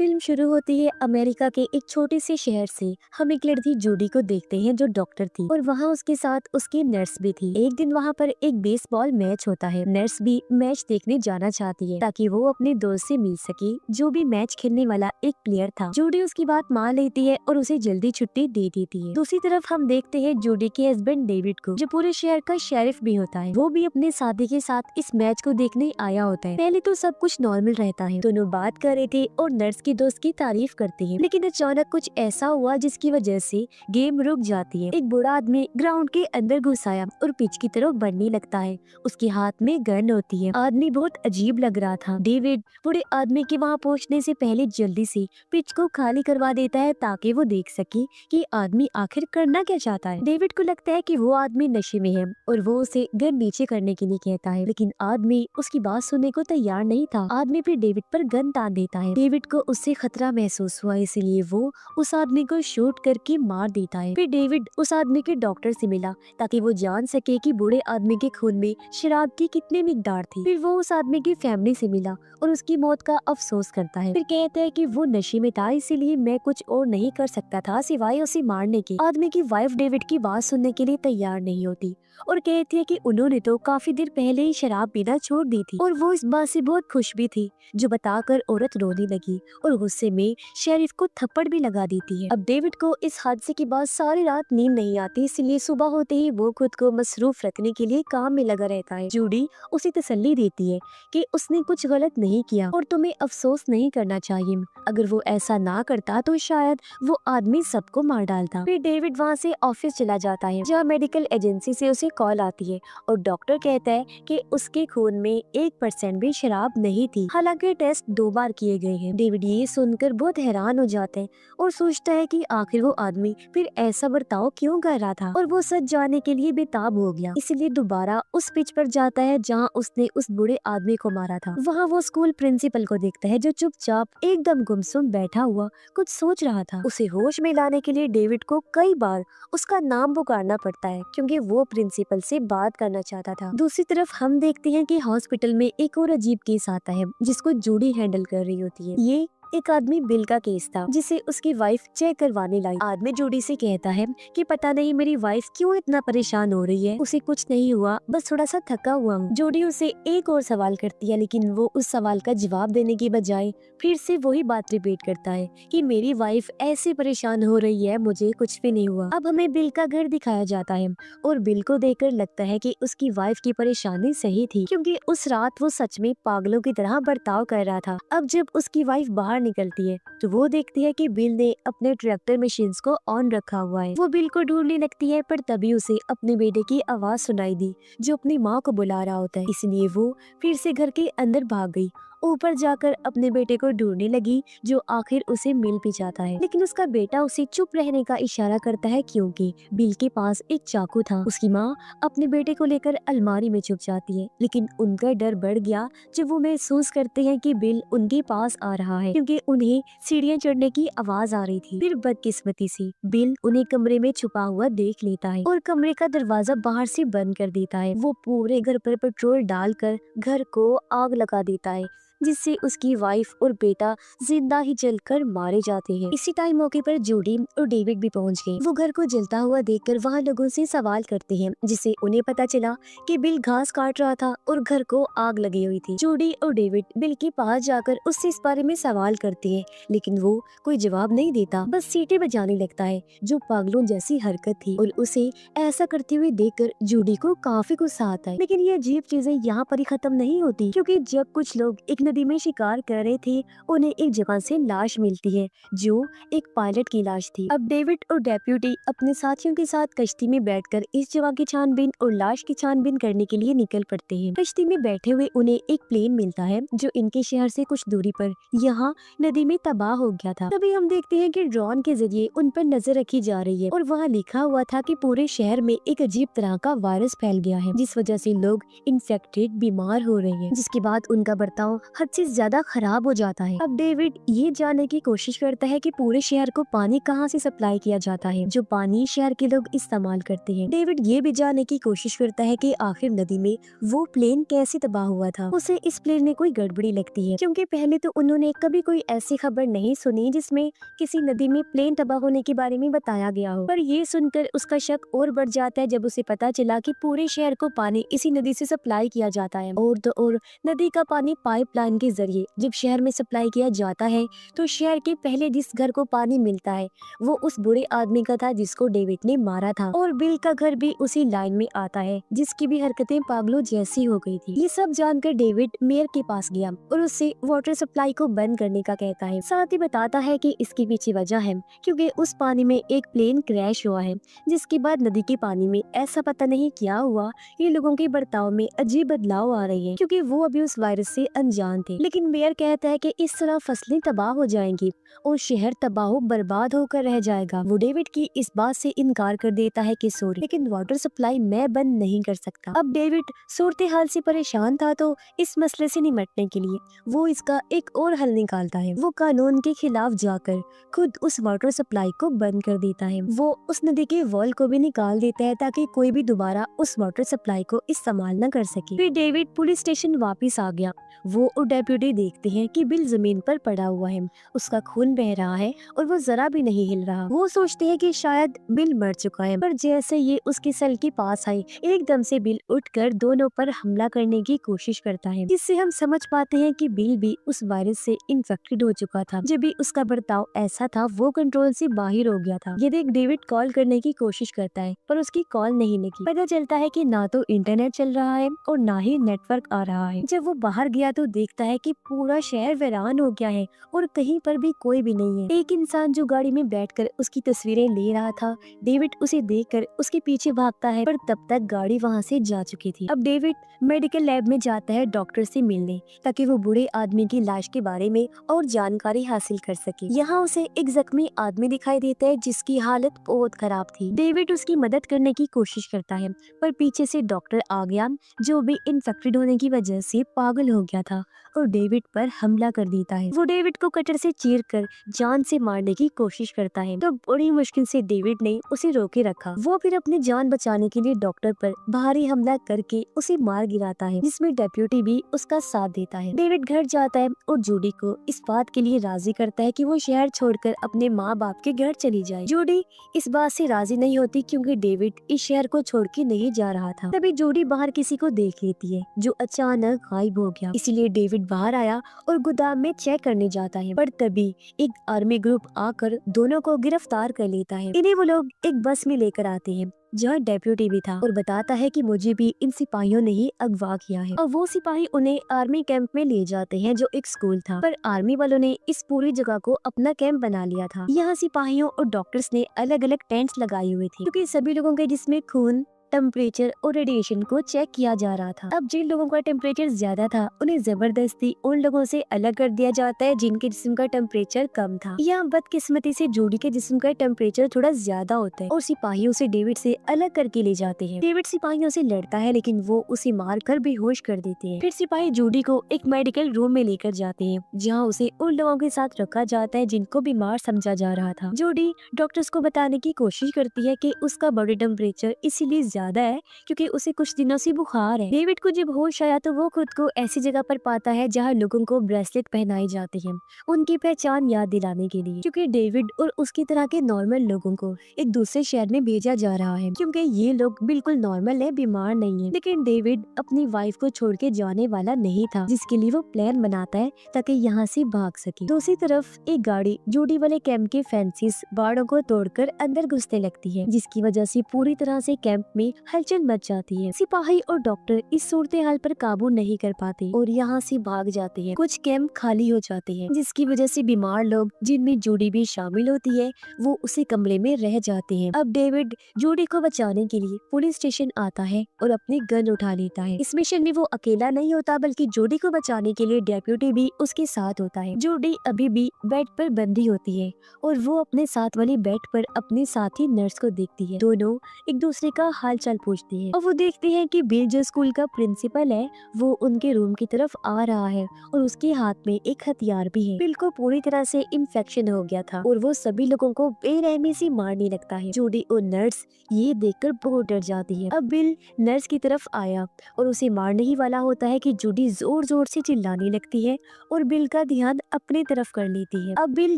Film शुरू होती है अमेरिका के एक छोटे से शहर से। हम एक लड़की जूडी को देखते हैं जो डॉक्टर थी और वहाँ उसके साथ उसकी नर्स भी थी। एक दिन वहाँ पर एक बेसबॉल मैच होता है। नर्स भी मैच देखने जाना चाहती है ताकि वो अपने दोस्त से मिल सके जो भी मैच खेलने वाला एक प्लेयर था। जूडी उसकी बात मान लेती है और उसे जल्दी छुट्टी दे देती है। दूसरी तरफ हम देखते हैं जूडी के हस्बैंड डेविड को जो पूरे शहर का शेरिफ भी होता है। वो भी अपने साथी के साथ इस मैच को देखने आया होता है। पहले तो सब कुछ नॉर्मल रहता है, दोनों बात कर रहे थे और नर्स की दोस्त की तारीफ करते हैं। लेकिन अचानक कुछ ऐसा हुआ जिसकी वजह से गेम रुक जाती है। एक बूढ़ा आदमी ग्राउंड के अंदर घुस आया और पिच की तरफ बढ़ने लगता है। उसके हाथ में गन होती है। आदमी बहुत अजीब लग रहा था। डेविड बूढ़े आदमी के वहाँ पहुँचने से पहले जल्दी से पिच को खाली करवा देता है ताकि वो देख सके कि आदमी आखिर करना क्या चाहता है। डेविड को लगता है कि वो आदमी नशे में है और वो उसे गन नीचे करने के लिए कहता है, लेकिन आदमी उसकी बात सुनने को तैयार नहीं था। आदमी फिर डेविड पर गन तान देता है। डेविड को उससे खतरा महसूस हुआ, इसलिए वो उस आदमी को शूट करके मार देता है। फिर डेविड उस आदमी के डॉक्टर से मिला ताकि वो जान सके कि बूढ़े आदमी के खून में शराब की कितनी मिकदार थी। फिर वो उस आदमी की फैमिली से मिला और उसकी मौत का अफसोस करता है। फिर कहता है कि वो नशे में था, इसीलिए मैं कुछ और नहीं कर सकता था सिवाय उसे मारने के। आदमी की वाइफ डेविड की बात सुनने के लिए तैयार नहीं होती और कहती है कि उन्होंने तो काफी देर पहले ही शराब पीना छोड़ दी थी और वो इस बात से बहुत खुश भी थी, जो बताकर औरत रोने लगी और गुस्से में शेरिफ को थप्पड़ भी लगा देती है। अब डेविड को इस हादसे के बाद सारी रात नींद नहीं आती, इसलिए सुबह होते ही वो खुद को मसरूफ रखने के लिए काम में लगा रहता है। जूडी उसे तसल्ली देती है कि उसने कुछ गलत नहीं किया और तुम्हें अफसोस नहीं करना चाहिए। अगर वो ऐसा ना करता तो शायद वो आदमी सबको मार डालता। फिर डेविड वहाँ से ऑफिस चला जाता है जहाँ मेडिकल एजेंसी से उसे कॉल आती है और डॉक्टर कहता है कि उसके खून में 1% भी शराब नहीं थी, हालांकि टेस्ट 2 बार किए गए हैं। डेविड ये सुनकर बहुत हैरान हो जाते हैं और सोचता है कि आखिर वो आदमी फिर ऐसा बर्ताव क्यों कर रहा था और वो सच जानने के लिए बेताब हो गया। इसलिए दोबारा उस पिच पर जाता है जहाँ उसने उस बूढ़े आदमी को मारा था। वहाँ वो स्कूल प्रिंसिपल को देखता है जो चुपचाप एकदम गुमसुम बैठा हुआ कुछ सोच रहा था। उसे होश में लाने के लिए डेविड को कई बार उसका नाम पुकारना पड़ता है क्योंकि वो प्रिंसिपल से बात करना चाहता था। दूसरी तरफ हम देखते हैं कि हॉस्पिटल में एक और अजीब केस आता है जिसको जूडी हैंडल कर रही होती है। ये एक आदमी बिल का केस था जिसे उसकी वाइफ चेक करवाने लाई। आदमी जूडी से कहता है कि पता नहीं मेरी वाइफ क्यों इतना परेशान हो रही है, उसे कुछ नहीं हुआ, बस थोड़ा सा थका हुआ हूँ। जूडी उसे एक और सवाल करती है, लेकिन वो उस सवाल का जवाब देने की बजाय फिर से वही बात रिपीट करता है कि मेरी वाइफ ऐसे परेशान हो रही है, मुझे कुछ भी नहीं हुआ। अब हमें बिल का घर दिखाया जाता है और बिल को देखकर लगता है कि उसकी वाइफ की परेशानी सही थी क्योंकि उस रात वो सच में पागलों की तरह बर्ताव कर रहा था। अब जब उसकी वाइफ बाहर निकलती है तो वो देखती है कि बिल ने अपने ट्रैक्टर मशीन्स को ऑन रखा हुआ है। वो बिल को ढूंढने लगती है पर तभी उसे अपने बेटे की आवाज सुनाई दी जो अपनी माँ को बुला रहा होता है, इसलिए वो फिर से घर के अंदर भाग गई। ऊपर जाकर अपने बेटे को ढूंढने लगी जो आखिर उसे मिल भी जाता है, लेकिन उसका बेटा उसे चुप रहने का इशारा करता है क्योंकि बिल के पास एक चाकू था। उसकी माँ अपने बेटे को लेकर अलमारी में छुप जाती है, लेकिन उनका डर बढ़ गया जब वो महसूस करते हैं कि बिल उनके पास आ रहा है क्योंकि उन्हें सीढ़ियाँ चढ़ने की आवाज आ रही थी। फिर बदकिस्मती से बिल उन्हें कमरे में छुपा हुआ देख लेता है और कमरे का दरवाजा बाहर से बंद कर देता है। वो पूरे घर पर पेट्रोल डालकर घर को आग लगा देता है जिससे उसकी वाइफ और बेटा जिंदा ही जलकर मारे जाते हैं। इसी टाइम मौके पर जूडी और डेविड भी पहुंच गए। वो घर को जलता हुआ देखकर वहाँ लोगों से सवाल करते हैं जिससे उन्हें पता चला कि बिल घास काट रहा था और घर को आग लगी हुई थी। जूडी और डेविड बिल के पास जाकर उससे इस बारे में सवाल करते हैं, लेकिन वो कोई जवाब नहीं देता, बस सीटी बजाने लगता है जो पागलों जैसी हरकत थी और उसे ऐसा करते हुए देखकर जूडी को काफी गुस्सा आता है। लेकिन ये अजीब चीजें यहाँ पर ही खत्म नहीं होती क्योंकि जब कुछ लोग एक नदी में शिकार कर रहे थे उन्हें एक जगह से लाश मिलती है जो एक पायलट की लाश थी। अब डेविड और डेप्यूटी अपने साथियों के साथ कश्ती में बैठकर इस जगह की छानबीन और लाश की छानबीन करने के लिए निकल पड़ते हैं। कश्ती में बैठे हुए उन्हें एक प्लेन मिलता है जो इनके शहर से कुछ दूरी पर यहाँ नदी में तबाह हो गया था। तभी हम देखते हैं कि ड्रोन के जरिए उन पर नजर रखी जा रही है और वहाँ लिखा हुआ था कि पूरे शहर में एक अजीब तरह का वायरस फैल गया है जिस वजह से लोग इन्फेक्टेड बीमार हो रहे हैं, जिसके बाद उनका बर्ताव हद से ज्यादा खराब हो जाता है। अब डेविड ये जानने की कोशिश करता है कि पूरे शहर को पानी कहाँ से सप्लाई किया जाता है, जो पानी शहर के लोग इस्तेमाल करते हैं। डेविड ये भी जानने की कोशिश करता है कि आखिर नदी में वो प्लेन कैसे तबाह हुआ था। उसे इस प्लेन में कोई गड़बड़ी लगती है, क्योंकि पहले तो उन्होंने कभी कोई ऐसी खबर नहीं सुनी जिसमें किसी नदी में प्लेन तबाह होने के बारे में बताया गया हो। पर ये सुनकर उसका शक और बढ़ जाता है जब उसे पता चला कि पूरे शहर को पानी इसी नदी से सप्लाई किया जाता है। और तो और नदी का पानी पाइपलाइन के जरिए जब शहर में सप्लाई किया जाता है तो शहर के पहले जिस घर को पानी मिलता है वो उस बुरे आदमी का था जिसको डेविड ने मारा था। और बिल का घर भी उसी लाइन में आता है जिसकी भी हरकतें पागलों जैसी हो गई थी। ये सब जानकर डेविड मेयर के पास गया और उससे वाटर सप्लाई को बंद करने का कहता है। साथ ही बताता है कि इसकी पीछे वजह है क्योंकि उस पानी में एक प्लेन क्रैश हुआ है, जिसके बाद नदी के पानी में ऐसा पता नहीं क्या हुआ, ये लोगों के बर्ताव में अजीब बदलाव आ रहे हैं क्योंकि वो अभी उस वायरस से अनजान थे। लेकिन मेयर कहता है कि इस तरह फसलें तबाह हो जाएंगी और शहर तबाह बर्बाद होकर रह जाएगा। वो डेविड की इस बात से इनकार कर देता है कि सॉरी, लेकिन वाटर सप्लाई मैं बंद नहीं कर सकता। अब डेविड सूरत हाल से परेशान था तो इस मसले से निपटने के लिए वो इसका एक और हल निकालता है। वो कानून के खिलाफ जाकर खुद उस वाटर सप्लाई को बंद कर देता है। वो उस नदी के वॉल को भी निकाल देता है ताकि कोई भी दोबारा उस वाटर सप्लाई को इस्तेमाल न कर सके। फिर डेविड पुलिस स्टेशन वापस आ गया। वो और डेप्यूटी देखते हैं कि बिल जमीन पर पड़ा हुआ है, उसका खून बह रहा है और वो जरा भी नहीं हिल रहा। वो सोचते हैं कि शायद बिल मर चुका है, पर जैसे ये उसके सेल के पास आए एकदम से बिल उठकर दोनों पर हमला करने की कोशिश करता है, जिससे हम समझ पाते हैं कि बिल भी उस वायरस से इन्फेक्टेड हो चुका था। जब भी उसका बर्ताव ऐसा था वो कंट्रोल से बाहर हो गया था। ये देख डेविड कॉल करने की कोशिश करता है पर उसकी कॉल नहीं लगी। पता चलता है कि ना तो इंटरनेट चल रहा है और ना ही नेटवर्क आ रहा है। जब वो बाहर गया तो देखता है कि पूरा शहर वीरान हो गया है और कहीं पर भी कोई भी नहीं है। एक इंसान जो गाड़ी में बैठकर उसकी तस्वीरें ले रहा था, डेविड उसे देखकर उसके पीछे भागता है पर तब तक गाड़ी वहाँ से जा चुकी थी। अब डेविड मेडिकल लैब में जाता है डॉक्टर से मिलने ताकि वो बूढ़े आदमी की लाश के बारे में और जानकारी हासिल कर सके। यहाँ उसे एक जख्मी आदमी दिखाई देता है जिसकी हालत बहुत खराब थी। डेविड उसकी मदद करने की कोशिश करता है पर पीछे से डॉक्टर आ गया जो भी इन्फेक्टेड होने की वजह से पागल हो गया था और डेविड पर हमला कर देता है। वो डेविड को कटर से चीरकर जान से मारने की कोशिश करता है तो बड़ी मुश्किल से डेविड ने उसे रोके रखा। वो फिर अपनी जान बचाने के लिए डॉक्टर पर भारी हमला करके उसे मार गिराता है, जिसमें डेप्यूटी भी उसका साथ देता है। डेविड घर जाता है और जूडी को इस बात के लिए राजी करता है कि वो शहर छोड़कर अपने माँ बाप के घर चली जाए। जूडी इस बात से राजी नहीं होती क्योंकि डेविड इस शहर को छोड़ के नहीं जा रहा था। तभी जूडी बाहर किसी को देख लेती है जो अचानक गायब हो गया, इसीलिए डेविड बाहर आया और गोदाम में चेक करने जाता है। पर तभी एक आर्मी ग्रुप आकर दोनों को गिरफ्तार कर लेता है। इन्हें वो लोग एक बस में लेकर आते हैं जहाँ डेप्यूटी भी था और बताता है कि मुझे भी इन सिपाहियों ने ही अगवा किया है। और वो सिपाही उन्हें आर्मी कैंप में ले जाते हैं जो एक स्कूल था, पर आर्मी वालों ने इस पूरी जगह को अपना कैंप बना लिया था। यहाँ सिपाहियों और डॉक्टर्स ने अलग अलग टेंट्स लगाए हुए थे क्योंकि सभी लोगों के जिसमें खून, टेम्परेचर और रेडिएशन को चेक किया जा रहा था। अब जिन लोगों का टेम्परेचर ज्यादा था उन्हें जबरदस्ती उन लोगों से अलग कर दिया जाता है जिनके जिस्म का टेम्परेचर कम था। यहाँ बदकिस्मती से जूडी के जिस्म का टेम्परेचर थोड़ा ज्यादा होता है और सिपाहियों से डेविड से अलग करके ले जाते हैं। डेविड सिपाहियों से लड़ता है लेकिन वो उसे मार कर बेहोश कर देते हैं। फिर सिपाही जूडी को एक मेडिकल रूम में लेकर जाते हैं जहाँ उसे उन लोगों के साथ रखा जाता है जिनको बीमार समझा जा रहा था। जूडी डॉक्टर्स को बताने की कोशिश करती है कि उसका बॉडी टेम्परेचर इसीलिए ज्यादा है क्योंकि उसे कुछ दिनों से बुखार है। डेविड को जब होश आया तो वो खुद को ऐसी जगह पर पाता है जहाँ लोगों को ब्रेसलेट पहनाई जाती है उनकी पहचान याद दिलाने के लिए, क्योंकि डेविड और उसकी तरह के नॉर्मल लोगों को एक दूसरे शहर में भेजा जा रहा है क्योंकि ये लोग बिल्कुल नॉर्मल है, बीमार नहीं है। लेकिन डेविड अपनी वाइफ को छोड़ के जाने वाला नहीं था, जिसके लिए वो प्लान बनाता है ताकि यहाँ से भाग सके। दूसरी तरफ एक गाड़ी जूडी वाले कैंप के फेंसेस बाड़ों को तोड़कर अंदर घुसने लगती है, जिसकी वजह से पूरी तरह से कैंप में हलचल मच जाती है। सिपाही और डॉक्टर इस सूरत हाल पर काबू नहीं कर पाते और यहाँ से भाग जाते हैं। कुछ कैंप खाली हो जाते हैं जिसकी वजह से बीमार लोग, जिनमें जूडी भी शामिल होती है, वो उसी कमरे में रह जाते हैं। अब डेविड जूडी को बचाने के लिए पुलिस स्टेशन आता है और अपनी गन उठा लेता है। इस मिशन में वो अकेला नहीं होता बल्कि जूडी को बचाने के लिए डेप्यूटी भी उसके साथ होता है। जूडी अभी भी बेड पर बंधी होती है और वो अपने साथ वाली बेड पर अपनी साथी नर्स को देखती है। दोनों एक दूसरे का हाल हालचाल पूछती है और वो देखते हैं कि बिल जो स्कूल का प्रिंसिपल है वो उनके रूम की तरफ आ रहा है और उसके हाथ में एक हथियार भी है। बिल को पूरी तरह से इन्फेक्शन हो गया था और वो सभी लोगों को बेरहमी से मारने लगता है। जूडी और नर्स ये देखकर बहुत डर जाती है। अब बिल नर्स की तरफ आया और उसे मारने ही वाला होता है कि जूडी जोर जोर से चिल्लाने लगती है और बिल का ध्यान अपनी तरफ कर लेती है। अब बिल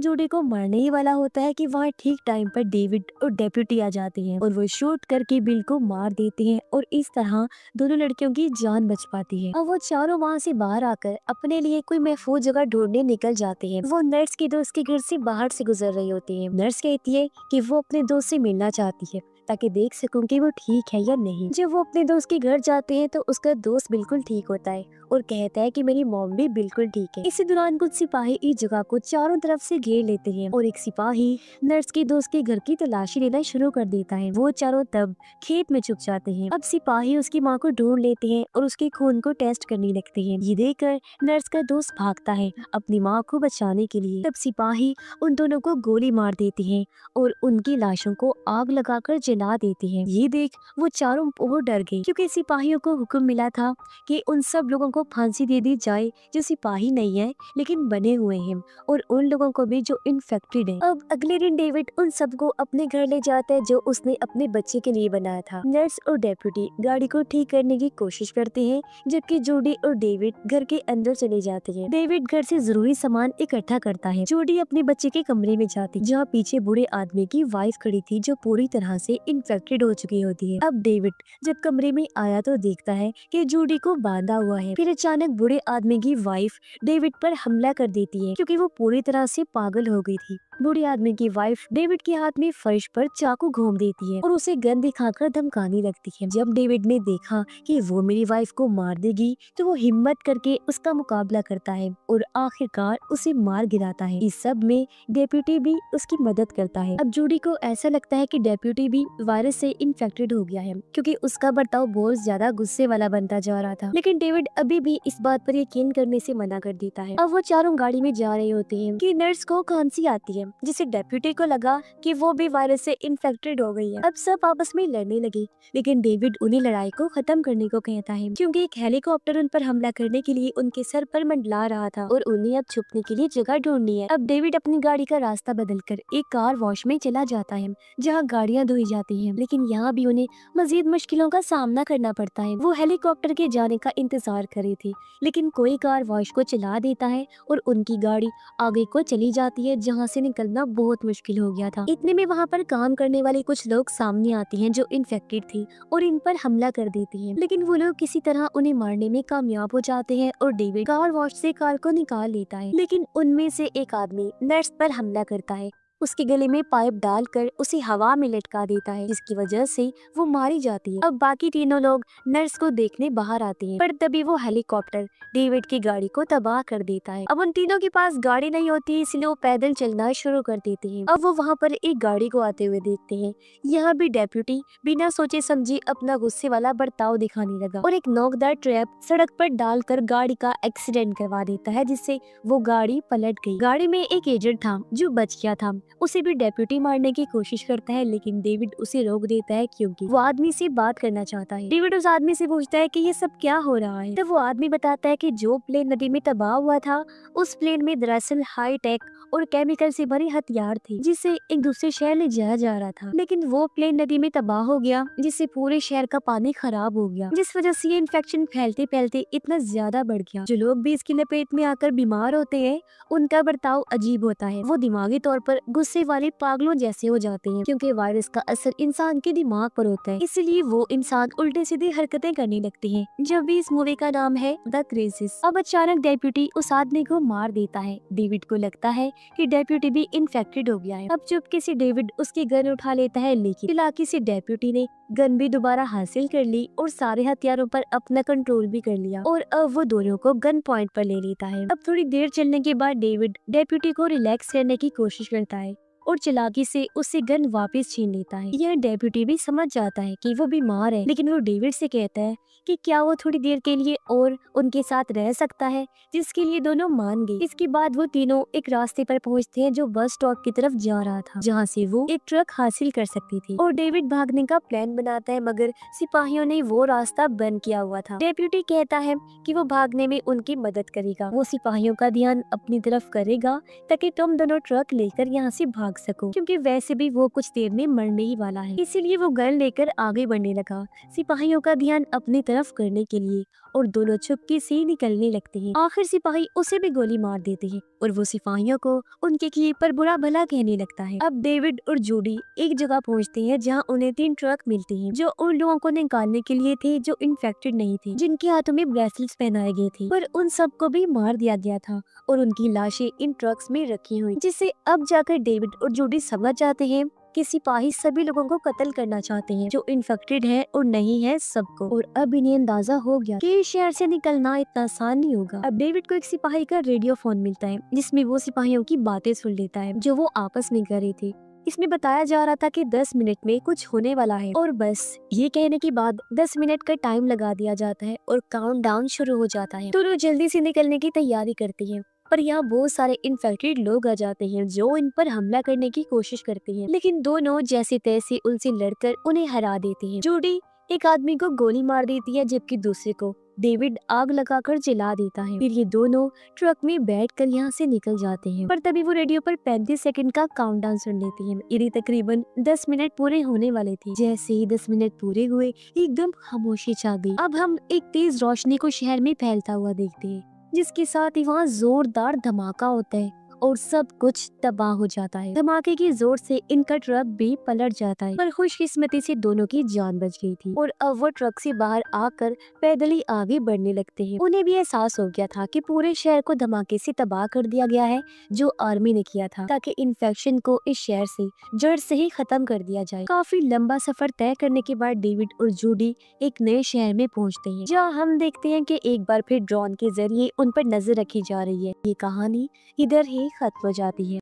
जूडी को मारने ही वाला होता है कि वहाँ ठीक टाइम पर डेविड और डेप्यूटी आ जाते हैं और वो शूट करके बिल को मार देते हैं और इस तरह दोनों लड़कियों की जान बच पाती है। अब वो चारों वहाँ से बाहर आकर अपने लिए कोई महफूज जगह ढूंढने निकल जाते हैं। वो नर्स के दोस्त के घर से बाहर से गुजर रही होती है। नर्स कहती है कि वो अपने दोस्त से मिलना चाहती है ताकि देख सकूं कि वो ठीक है या नहीं। जब वो अपने दोस्त के घर जाते हैं तो उसका दोस्त बिल्कुल ठीक होता है और कहता है कि मेरी मॉम भी बिल्कुल ठीक है। इसी दौरान कुछ सिपाही इस जगह को चारों तरफ से घेर लेते हैं और एक सिपाही नर्स के दोस्त के घर की तलाशी लेना शुरू कर देता है। वो चारों तब खेत में छुप जाते हैं। अब सिपाही उसकी माँ को ढूंढ लेते हैं और उसके खून को टेस्ट करने लगते हैं। ये देखकर नर्स का दोस्त भागता है अपनी माँ को बचाने के लिए। तब सिपाही उन दोनों को गोली मार देते हैं और उनकी लाशों को आग लगाकर जला देते हैं। ये देख वो चारों बहुत डर गए क्योंकि सिपाहियों को हुक्म मिला था कि उन सब लोगों को फांसी दे दी जाए जो सिपाही नहीं है लेकिन बने हुए हैं और उन लोगों को भी जो इन्फेक्टेड है। अब अगले दिन डेविड उन सबको अपने घर ले जाता है जो उसने अपने बच्चे के लिए बनाया था। नर्स और डेप्यूटी गाड़ी को ठीक करने की कोशिश करते हैं जबकि जूडी और डेविड घर के अंदर चले जाते हैं। डेविड घर से जरूरी सामान इकट्ठा करता है। जूडी अपने बच्चे के कमरे में जाती जहाँ पीछे बूढ़े आदमी की वाइफ खड़ी थी जो पूरी तरह से इन्फेक्टेड हो चुकी होती है। अब डेविड जब कमरे में आया तो देखता है कि जूडी को बांधा हुआ है। फिर अचानक बूढ़े आदमी की वाइफ डेविड पर हमला कर देती है क्योंकि वो पूरी तरह से पागल हो गई थी। बूढ़े आदमी की वाइफ डेविड के हाथ में फर्श पर चाकू घोंप देती है और उसे गन दिखाकर धमकाने लगती है। जब डेविड ने देखा कि वो मेरी वाइफ को मार देगी तो वो हिम्मत करके उसका मुकाबला करता है और आखिरकार उसे मार गिराता है। इस सब में डेप्यूटी भी उसकी मदद करता है। अब जूडी को ऐसा लगता है कि डेप्यूटी भी वायरस से इन्फेक्टेड हो गया है क्योंकि उसका बर्ताव बहुत ज्यादा गुस्से वाला बनता जा रहा था। लेकिन डेविड अभी भी इस बात पर यकीन करने से मना कर देता है। अब वो चारों गाड़ी में जा रहे होते हैं कि नर्स को खांसी आती है जिसे डेप्यूटी को लगा कि वो भी वायरस से इन्फेक्टेड हो गई है। अब सब आपस में लड़ने लगे लेकिन डेविड उन्हें लड़ाई को खत्म करने को कहता है क्योंकि एक हेलीकॉप्टर उन पर हमला करने के लिए उनके सर पर मंडला रहा था और उन्हें अब छुपने के लिए जगह ढूंढनी है। अब डेविड अपनी गाड़ी का रास्ता बदलकर एक कार वॉश में चला जाता है जहाँ गाड़ियाँ धोई जाती हैं, लेकिन यहाँ भी उन्हें मजीद मुश्किलों का सामना करना पड़ता है। वो हेलीकॉप्टर के जाने का इंतजार कर रही थी लेकिन कोई कार वॉश को चला देता है और उनकी गाड़ी आगे को चली जाती है जहाँ से निकलना बहुत मुश्किल हो गया था। इतने में वहाँ पर काम करने वाले कुछ लोग सामने आते हैं जो इन्फेक्टेड थी और इन पर हमला कर देते हैं, लेकिन वो लोग किसी तरह उन्हें मारने में कामयाब हो जाते हैं और डेविड कार वॉश से कार को निकाल लेता है। लेकिन उनमें से एक आदमी नर्स पर हमला करता है, उसके गले में पाइप डालकर उसे हवा में लटका देता है जिसकी वजह से वो मारी जाती है। अब बाकी तीनों लोग नर्स को देखने बाहर आते हैं पर तभी वो हेलीकॉप्टर डेविड की गाड़ी को तबाह कर देता है। अब उन तीनों के पास गाड़ी नहीं होती इसलिए वो पैदल चलना शुरू कर देते हैं। अब वो वहाँ पर एक गाड़ी को आते हुए देखते हैं। यहाँ भी डेप्यूटी बिना सोचे समझे अपना गुस्से वाला बर्ताव दिखाने लगा और एक नोकदार ट्रैप सड़क पर डालकर गाड़ी का एक्सीडेंट करवा देता है जिससे वो गाड़ी पलट गई। गाड़ी में एक एजेंट था जो बच गया था, उसे भी डेप्यूटी मारने की कोशिश करता है लेकिन डेविड उसे रोक देता है क्योंकि वो आदमी से बात करना चाहता है। डेविड उस आदमी से पूछता है कि ये सब क्या हो रहा है। तब वो आदमी बताता है कि जो प्लेन नदी में तबाह हुआ था उस प्लेन में दरअसल हाई टेक और केमिकल से भरे हथियार थे जिसे एक दूसरे शहर ले जाया जा रहा था, लेकिन वो प्लेन नदी में तबाह हो गया जिससे पूरे शहर का पानी खराब हो गया, जिस वजह से ये इन्फेक्शन फैलते फैलते इतना ज्यादा बढ़ गया। जो लोग भी इसकी लपेट में आकर बीमार होते हैं उनका बर्ताव अजीब होता है, वो दिमागी तौर पर गुस्से वाले पागलों जैसे हो जाते हैं क्योंकि वायरस का असर इंसान के दिमाग पर होता है, इसलिए वो इंसान उल्टे सीधे हरकतें करने लगते हैं। जब भी इस मूवी का नाम है द क्राइसिस। अब अचानक डेप्यूटी उस आदमी को मार देता है। डेविड को लगता है कि डेप्यूटी भी इन्फेक्टेड हो गया है। अब चुपके से डेविड उसकी गन उठा लेता है लेकिन चालाकी से डेप्यूटी ने गन भी दोबारा हासिल कर ली और सारे हथियारों पर अपना कंट्रोल भी कर लिया और अब वो दोनों को गन पॉइंट पर ले लेता है। अब थोड़ी देर चलने के बाद डेविड डेप्यूटी को रिलैक्स करने की कोशिश करता है और चालाकी से उससे गन वापस छीन लेता है। यह डेप्यूटी भी समझ जाता है कि वो बीमार है, लेकिन वो डेविड से कहता है कि क्या वो थोड़ी देर के लिए और उनके साथ रह सकता है, जिसके लिए दोनों मान गए। इसके बाद वो तीनों एक रास्ते पर पहुंचते हैं जो बस स्टॉप की तरफ जा रहा था, जहाँ से वो एक ट्रक हासिल कर सकती थी। और डेविड भागने का प्लान बनाता है, मगर सिपाहियों ने वो रास्ता बंद किया हुआ था। डेप्यूटी कहता है कि वो भागने में उनकी मदद करेगा। वो सिपाहियों का ध्यान अपनी तरफ करेगा ताकि तुम दोनों ट्रक लेकर यहाँ से भाग सको, क्योंकि वैसे भी वो कुछ देर में मरने ही वाला है। इसीलिए वो गन लेकर आगे बढ़ने लगा, सिपाहियों का ध्यान अपनी तरफ करने के लिए, और दोनों चुपके से निकलने लगते हैं। आखिर सिपाही उसे भी गोली मार देते हैं और वो सिपाहियों को उनके किए पर बुरा भला कहने लगता है। अब डेविड और जूडी एक जगह पहुंचते हैं जहां उन्हें 3 ट्रक मिलते हैं जो उन लोगों को निकालने के लिए थे जो इन्फेक्टेड नहीं थे, जिनके हाथों में ब्रेसलेट्स पहनाए गए थे, पर उन सबको भी मार दिया गया था और उनकी लाशें इन ट्रक्स में रखी हुई, जिससे अब जाकर डेविड और जूडी समझ जाते हैं कि सिपाही सभी लोगों को कत्ल करना चाहते हैं जो इन्फेक्टेड है और नहीं है सबको। और अब इन्हें अंदाजा हो गया कि इस शहर से निकलना इतना आसान नहीं होगा। अब डेविड को एक सिपाही का रेडियो फोन मिलता है जिसमें वो सिपाहियों की बातें सुन लेता है जो वो आपस में कर रहे थे। इसमें बताया जा रहा था कि 10 मिनट में कुछ होने वाला है, और बस ये कहने के बाद 10 मिनट का टाइम लगा दिया जाता है और काउंटडाउन शुरू हो जाता है। दोनों जल्दी से निकलने की तैयारी करते हैं, पर यहाँ बहुत सारे इन्फेक्टेड लोग आ जाते हैं जो इन पर हमला करने की कोशिश करते हैं, लेकिन दोनों जैसे तैसे उनसे लड़कर उन्हें हरा देते हैं। जूडी एक आदमी को गोली मार देती है, जबकि दूसरे को डेविड आग लगाकर जला देता है। फिर ये दोनों ट्रक में बैठकर यहाँ से निकल जाते हैं, पर तभी वो रेडियो पर 35 सेकंड का काउंटडाउन सुन लेते हैं। ये तकरीबन 10 मिनट पूरे होने वाले थे। जैसे ही 10 मिनट पूरे हुए, एकदम खामोशी छा गई। अब हम एक तेज रोशनी को शहर में फैलता हुआ देखते हैं, जिसके साथ ही वहाँ जोरदार धमाका होता है और सब कुछ तबाह हो जाता है। धमाके की जोर से इनका ट्रक भी पलट जाता है, पर खुशकिस्मती से दोनों की जान बच गई थी और अब वो ट्रक से बाहर आकर पैदल ही आगे बढ़ने लगते हैं। उन्हें भी एहसास हो गया था कि पूरे शहर को धमाके से तबाह कर दिया गया है जो आर्मी ने किया था, ताकि इन्फेक्शन को इस शहर से जड़ से ही खत्म कर दिया जाए। काफी लंबा सफर तय करने के बाद डेविड और जूडी एक नए शहर में पहुँचते हैं, जहाँ हम देखते हैं कि एक बार फिर ड्रोन के जरिए उन पर नजर रखी जा रही है। ये कहानी इधर ही खत्म हो जाती है।